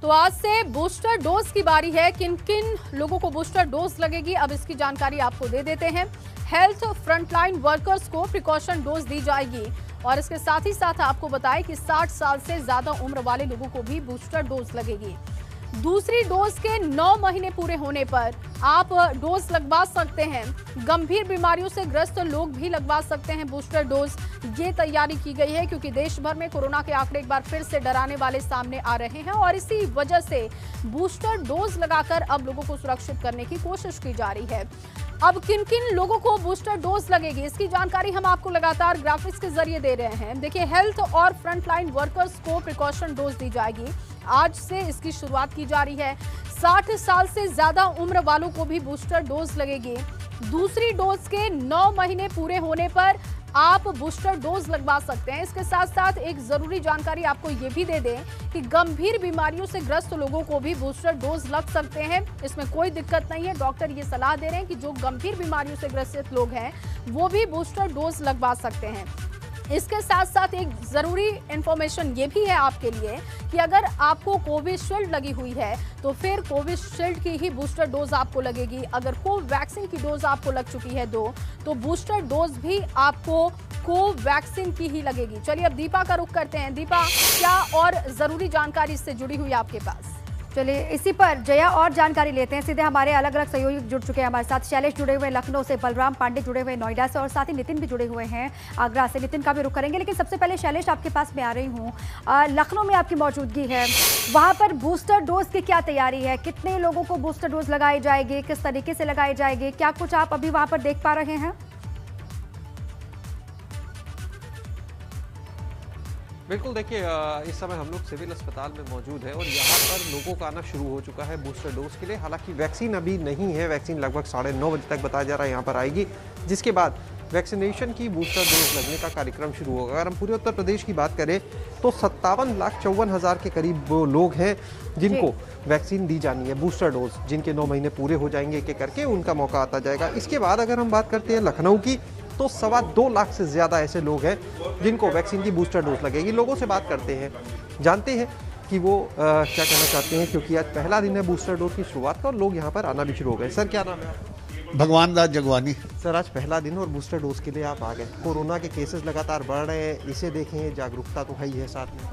तो आज से बूस्टर डोज की बारी है। किन किन लोगों को बूस्टर डोज लगेगी, अब इसकी जानकारी आपको दे देते हैं। हेल्थ फ्रंटलाइन वर्कर्स को प्रिकॉशन डोज दी जाएगी और इसके साथ ही साथ आपको बताएं कि 60 साल से ज्यादा उम्र वाले लोगों को भी बूस्टर डोज लगेगी। दूसरी डोज के 9 महीने पूरे होने पर आप डोज लगवा सकते हैं। गंभीर बीमारियों से ग्रस्त लोग भी लगवा सकते हैं बूस्टर डोज। ये तैयारी की गई है क्योंकि देश भर में कोरोना के आंकड़े एक बार फिर से डराने वाले सामने आ रहे हैं और इसी वजह से बूस्टर डोज लगाकर अब लोगों को सुरक्षित करने की कोशिश की जा रही है। अब किन किन लोगों को बूस्टर डोज लगेगी, इसकी जानकारी हम आपको लगातार ग्राफिक्स के जरिए दे रहे हैं। देखिए, हेल्थ और फ्रंटलाइन वर्कर्स को प्रिकॉशन डोज दी जाएगी। आज से इसकी शुरुआत की जा रही है। 60 साल से ज्यादा उम्र वालों को भी बूस्टर डोज लगेगी। दूसरी डोज के 9 महीने पूरे होने पर आप बूस्टर डोज लगवा सकते हैं। इसके साथ साथ एक जरूरी जानकारी आपको ये भी दे दें कि गंभीर बीमारियों से ग्रस्त लोगों को भी बूस्टर डोज लग सकते हैं। इसमें कोई दिक्कत नहीं है। डॉक्टर ये सलाह दे रहे हैं कि जो गंभीर बीमारियों से ग्रसित लोग हैं वो भी बूस्टर डोज लगवा सकते हैं। इसके साथ साथ एक जरूरी इंफॉर्मेशन ये भी है आपके लिए कि अगर आपको कोविशील्ड लगी हुई है तो फिर कोविशील्ड की ही बूस्टर डोज आपको लगेगी। अगर कोवैक्सीन की डोज आपको लग चुकी है तो बूस्टर डोज भी आपको कोवैक्सीन की ही लगेगी। चलिए अब दीपा का रुख करते हैं। दीपा, क्या और जरूरी जानकारी इससे जुड़ी हुई आपके पास? चलिए इसी पर जया और जानकारी लेते हैं। सीधे हमारे अलग अलग सहयोगी जुड़ चुके हैं हमारे साथ। शैलेश जुड़े हुए लखनऊ से, बलराम पांडे जुड़े हुए नोएडा से और साथ ही नितिन भी जुड़े हुए हैं आगरा से। नितिन का भी रुख करेंगे, लेकिन सबसे पहले शैलेश आपके पास मैं आ रही हूँ। लखनऊ में आपकी मौजूदगी है, वहाँ पर बूस्टर डोज की क्या तैयारी है? कितने लोगों को बूस्टर डोज लगाए जाएंगे, किस तरीके से लगाए जाएंगे, क्या कुछ आप अभी वहाँ पर देख पा रहे हैं? बिल्कुल, देखिए इस समय हम लोग सिविल अस्पताल में मौजूद है और यहाँ पर लोगों का आना शुरू हो चुका है बूस्टर डोज के लिए। हालांकि वैक्सीन अभी नहीं है, वैक्सीन लगभग 9:30 बजे तक बताया जा रहा है यहाँ पर आएगी, जिसके बाद वैक्सीनेशन की बूस्टर डोज लगने का कार्यक्रम शुरू होगा। अगर हम पूरे उत्तर प्रदेश की बात करें तो 57,54,000 के करीब वो लोग हैं जिनको वैक्सीन दी जानी है बूस्टर डोज। जिनके 9 महीने पूरे हो जाएंगे एक एक करके उनका मौका आता जाएगा। इसके बाद अगर हम बात करते हैं लखनऊ की तो 2.25 लाख से ज़्यादा ऐसे लोग हैं जिनको वैक्सीन की बूस्टर डोज लगेगी। लोगों से बात करते हैं, जानते हैं कि वो क्या कहना चाहते हैं, क्योंकि आज पहला दिन है बूस्टर डोज की शुरुआत का और लोग यहाँ पर आना भी शुरू हो गए। सर, क्या नाम है आपका? भगवान दास जगवानी। सर, आज पहला दिन और बूस्टर डोज के लिए आप आ गए। कोरोना के केसेस लगातार बढ़ रहे हैं, इसे देखें, जागरूकता तो है ही है साथ में।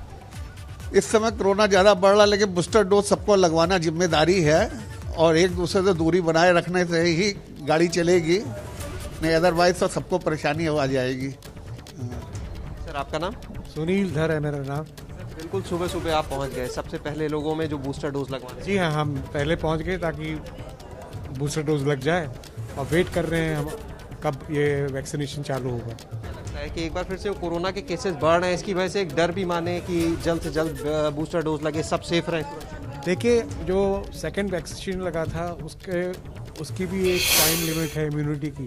इस समय कोरोना ज़्यादा बढ़ रहा है, लेकिन बूस्टर डोज सबको लगवाना जिम्मेदारी है और एक दूसरे से दूरी बनाए रखने से ही गाड़ी चलेगी, नहीं अदरवाइज तो सबको परेशानी आ जाएगी। सर, आपका नाम? सुनील धर है मेरा नाम। बिल्कुल, सुबह सुबह आप पहुंच गए सबसे पहले लोगों में जो बूस्टर डोज लगवाना। जी हाँ, हम पहले पहुंच गए ताकि बूस्टर डोज लग जाए और वेट कर रहे हैं हम कब ये वैक्सीनेशन चालू होगा। लगता है कि एक बार फिर से कोरोना के केसेस बढ़ रहे हैं, इसकी वजह से एक डर भी माने कि जल्द से जल्द बूस्टर डोज लगे, सब सेफ रहे। देखिए, जो सेकंड वैक्सीन लगा था उसकी भी एक टाइम लिमिट है इम्यूनिटी की,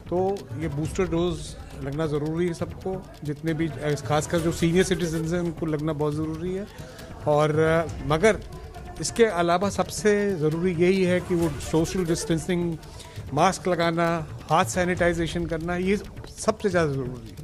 तो ये बूस्टर डोज लगना ज़रूरी है सबको। जितने भी खासकर जो सीनियर सिटीजन्स हैं उनको लगना बहुत ज़रूरी है। और मगर इसके अलावा सबसे ज़रूरी यही है कि वो सोशल डिस्टेंसिंग, मास्क लगाना, हाथ सैनिटाइजेशन करना, ये सबसे ज़्यादा ज़रूरी है।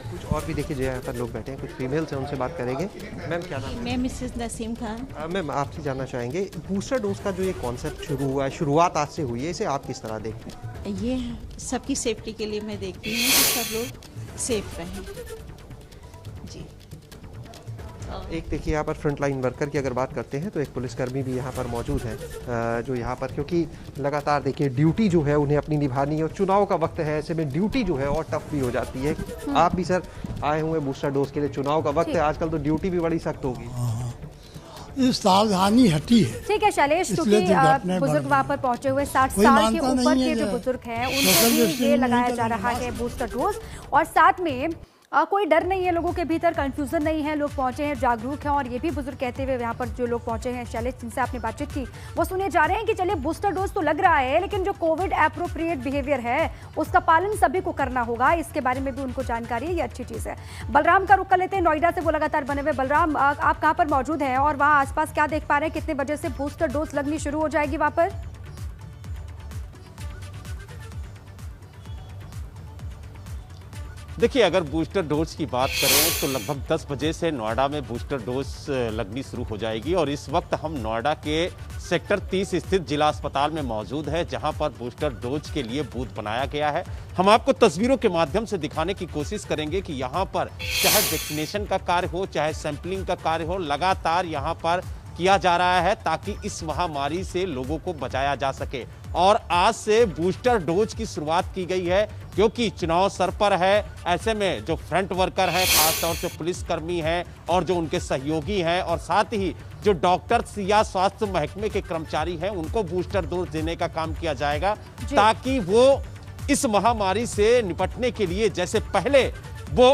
कुछ और भी देखिए, जो यहाँ पर लोग बैठे हैं, कुछ फीमेल्स हैं, उनसे बात करेंगे। मैम, क्या नाम है? मैं मिसेस नसीम खान। मैम, आपसे जानना चाहेंगे बूस्टर डोज का जो ये कॉन्सेप्ट शुरू हुआ है, शुरुआत आज से हुई है, इसे आप किस तरह देखते हैं? ये सबकी सेफ्टी के लिए मैं देखती हूँ कि सब लोग सेफ रहें। जी। एक देखिए, यहाँ पर फ्रंटलाइन वर्कर की अगर बात करते हैं तो एक पुलिसकर्मी भी यहाँ पर मौजूद है, जो यहाँ पर, क्योंकि लगातार देखिए ड्यूटी जो है उन्हें अपनी निभानी है और चुनाव का वक्त है, ऐसे में ड्यूटी जो है और टफ भी हो जाती है। आप भी सर आए हुए बूस्टर डोज के लिए, चुनाव का वक्त है, आजकल तो ड्यूटी भी बड़ी सख्त होगी। सावधानी हटी है। ठीक है शैलेश, क्योंकि बुजुर्ग वहाँ पर पहुंचे हुए 60 साल के ऊपर के जो बुजुर्ग हैं उनको भी ये लगाया जा रहा है बूस्टर डोज। और साथ में कोई डर नहीं है लोगों के भीतर, कंफ्यूजन नहीं है, लोग पहुंचे हैं, जागरूक हैं। और ये भी बुजुर्ग कहते हुए यहाँ पर जो लोग पहुंचे हैं शैलेश, जिनसे आपने बातचीत की, वो सुने जा रहे हैं कि चलिए बूस्टर डोज तो लग रहा है, लेकिन जो कोविड एप्रोप्रिएट बिहेवियर है उसका पालन सभी को करना होगा। इसके बारे में भी उनको जानकारी है, ये अच्छी चीज़ है। बलराम का रुख कर लेते हैं, नोएडा से वो लगातार बने हुए। बलराम, आप कहाँ पर मौजूद हैं और वहाँ आसपास क्या देख पा रहे हैं? कितने बजे से बूस्टर डोज लगनी शुरू हो जाएगी वहाँ पर? देखिए, अगर बूस्टर डोज की बात करें तो लगभग 10 बजे से नोएडा में बूस्टर डोज लगनी शुरू हो जाएगी और इस वक्त हम नोएडा के सेक्टर 30 स्थित जिला अस्पताल में मौजूद है, जहां पर बूस्टर डोज के लिए बूथ बनाया गया है। हम आपको तस्वीरों के माध्यम से दिखाने की कोशिश करेंगे कि यहां पर चाहे वैक्सीनेशन का कार्य हो, चाहे सैंपलिंग का कार्य हो, लगातार यहां पर किया जा रहा है ताकि इस महामारी से लोगों को बचाया जा सके। और आज से बूस्टर डोज की शुरुआत की गई है क्योंकि चुनाव सर पर है। ऐसे में जो फ्रंट वर्कर हैं, खासतौर से पुलिसकर्मी हैं और जो उनके सहयोगी हैं और साथ ही जो डॉक्टर्स या स्वास्थ्य महकमे के कर्मचारी हैं, उनको बूस्टर डोज देने का काम किया जाएगा ताकि वो इस महामारी से निपटने के लिए जैसे पहले वो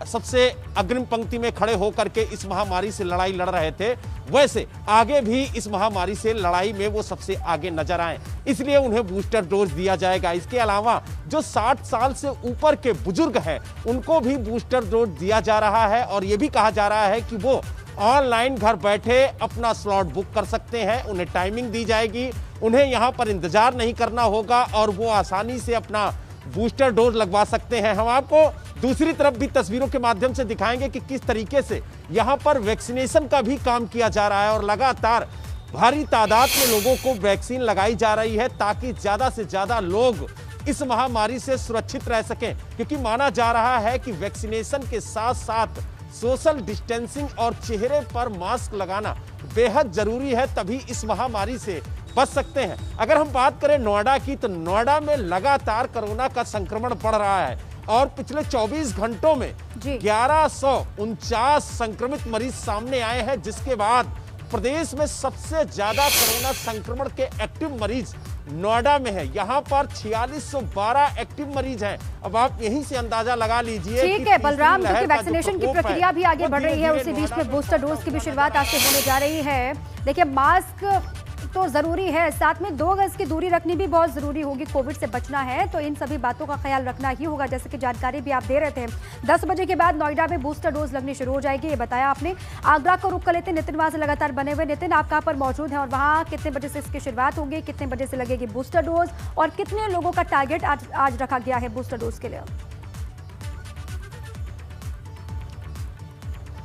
सबसे अग्रिम पंक्ति में खड़े होकर के इस महामारी से लड़ाई लड़ रहे थे, वैसे आगे भी इस महामारी से लड़ाई में वो सबसे आगे नजर आए, इसलिए उन्हें बूस्टर डोज दिया जाएगा। इसके अलावा जो 60 साल से ऊपर के बुजुर्ग हैं, उनको भी बूस्टर डोज दिया जा रहा है और ये भी कहा जा रहा है कि वो ऑनलाइन घर बैठे अपना स्लॉट बुक कर सकते हैं। उन्हें टाइमिंग दी जाएगी, उन्हें यहाँ पर इंतजार नहीं करना होगा और वो आसानी से अपना बूस्टर डोज लगवा सकते हैं। हम आपको दूसरी तरफ भी तस्वीरों के माध्यम से दिखाएंगे कि किस तरीके से यहां पर वैक्सीनेशन का भी काम किया जा रहा है और लगातार भारी तादाद में लोगों को वैक्सीन लगाई जा रही है ताकि ज्यादा से ज्यादा लोग इस महामारी से सुरक्षित रह सकें, क्योंकि माना जा रहा है कि वैक्सीनेशन के साथ साथ सोशल डिस्टेंसिंग और चेहरे पर मास्क लगाना बेहद जरूरी है, तभी इस महामारी से बच सकते हैं। अगर हम बात करें नोएडा की, तो नोएडा में लगातार कोरोना का संक्रमण बढ़ रहा है और पिछले 24 घंटों में 1149 संक्रमित मरीज सामने आए हैं, जिसके बाद प्रदेश में सबसे ज्यादा कोरोना संक्रमण के एक्टिव मरीज नोएडा में है। यहाँ पर 4612 एक्टिव मरीज हैं। अब आप यहीं से अंदाजा लगा लीजिए। ठीक है बलराम, जो कि वैक्सीनेशन की प्रक्रिया भी आगे बढ़ रही है, उसी बीच में बूस्टर डोज की भी शुरुआत आज से होने जा रही है। देखिए, मास्क तो जरूरी है, साथ में 2 गज की दूरी रखनी भी बहुत जरूरी होगी। कोविड से बचना है तो इन सभी बातों का ख्याल रखना ही होगा, जैसे कि जानकारी भी आप दे रहे थे। 10 बजे के बाद नोएडा में बूस्टर डोज लगनी शुरू हो जाएगी, ये बताया आपने। आगरा को रुक कर लेते नितिन वहां से लगातार बने हुए। नितिन, आप कहां पर मौजूद हैं और वहां कितने बजे से इसकी शुरुआत होगी, कितने बजे से लगेगी बूस्टर डोज और कितने लोगों का टारगेट आज रखा गया है बूस्टर डोज के लिए?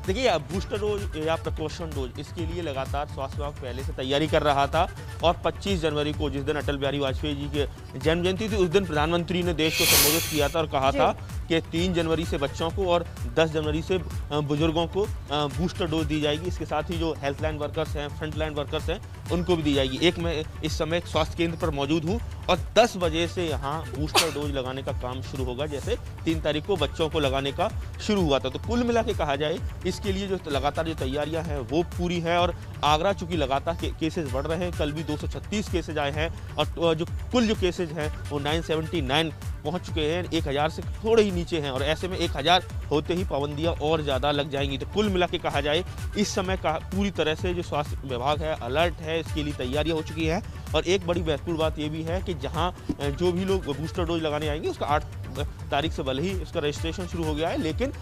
देखिए, बूस्टर डोज या प्रिकॉशन डोज, इसके लिए लगातार स्वास्थ्य विभाग पहले से तैयारी कर रहा था और 25 जनवरी को, जिस दिन अटल बिहारी वाजपेयी जी के जन्म जयंती थी, उस दिन प्रधानमंत्री ने देश को संबोधित किया था और कहा था कि 3 जनवरी से बच्चों को और 10 जनवरी से बुजुर्गों को बूस्टर डोज दी जाएगी। इसके साथ ही जो हेल्थ लाइन वर्कर्स हैं, फ्रंट लाइन वर्कर्स हैं, उनको भी दी जाएगी। मैं इस समय स्वास्थ्य केंद्र पर मौजूद हूँ और 10 बजे से यहाँ बूस्टर डोज लगाने का काम शुरू होगा, जैसे 3 तारीख को बच्चों को लगाने का शुरू हुआ था। तो कुल मिला के कहा जाए, इसके लिए जो लगातार जो तैयारियां हैं वो पूरी है। और आगरा चूंकि लगातार केसेस बढ़ रहे हैं, कल भी 236 केसेज आए हैं और जो कुल जो केसेज हैं वो 979 पहुंच चुके हैं, 1000 से थोड़े ही नीचे हैं और ऐसे में 1000 होते ही पाबंदियां और ज़्यादा लग जाएंगी। तो कुल मिला के कहा जाए, इस समय का पूरी तरह से जो स्वास्थ्य विभाग है अलर्ट है, इसके लिए तैयारियां हो चुकी हैं। और एक बड़ी महत्वपूर्ण बात ये भी है कि जहां जो भी लोग बूस्टर डोज लगाने आएंगे, उसका 8 तारीख से भले ही इसका रजिस्ट्रेशन शुरू हो गया है, लेकिन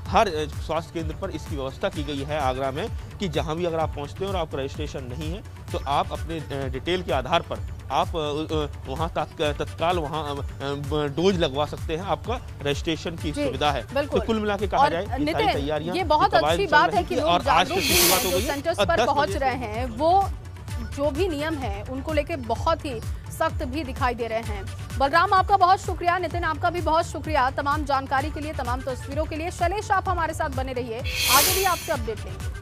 हर स्वास्थ्य केंद्र पर इसकी व्यवस्था की गई है आगरा में कि जहां भी अगर आप पहुंचते हैं और आपका रजिस्ट्रेशन नहीं है तो आप अपने डिटेल के आधार पर आप वहां तत्काल वहां डोज लगवा सकते हैं। आपका रजिस्ट्रेशन की सुविधा है। तो कुल मिला के कहा जाए, सारी तैयारियां, ये बहुत अच्छी बात है कि लोग जागरूक भी सेंटर्स पर पहुंच रहे हैं, वो जो भी नियम है उनको लेके बहुत ही सख्त भी दिखाई दे रहे हैं। बलराम, आपका बहुत शुक्रिया। नितिन, आपका भी बहुत शुक्रिया तमाम जानकारी के लिए, तमाम तस्वीरों के लिए। शैलेश, आप हमारे साथ बने रहिए, आगे भी आपसे अपडेट लेंगे।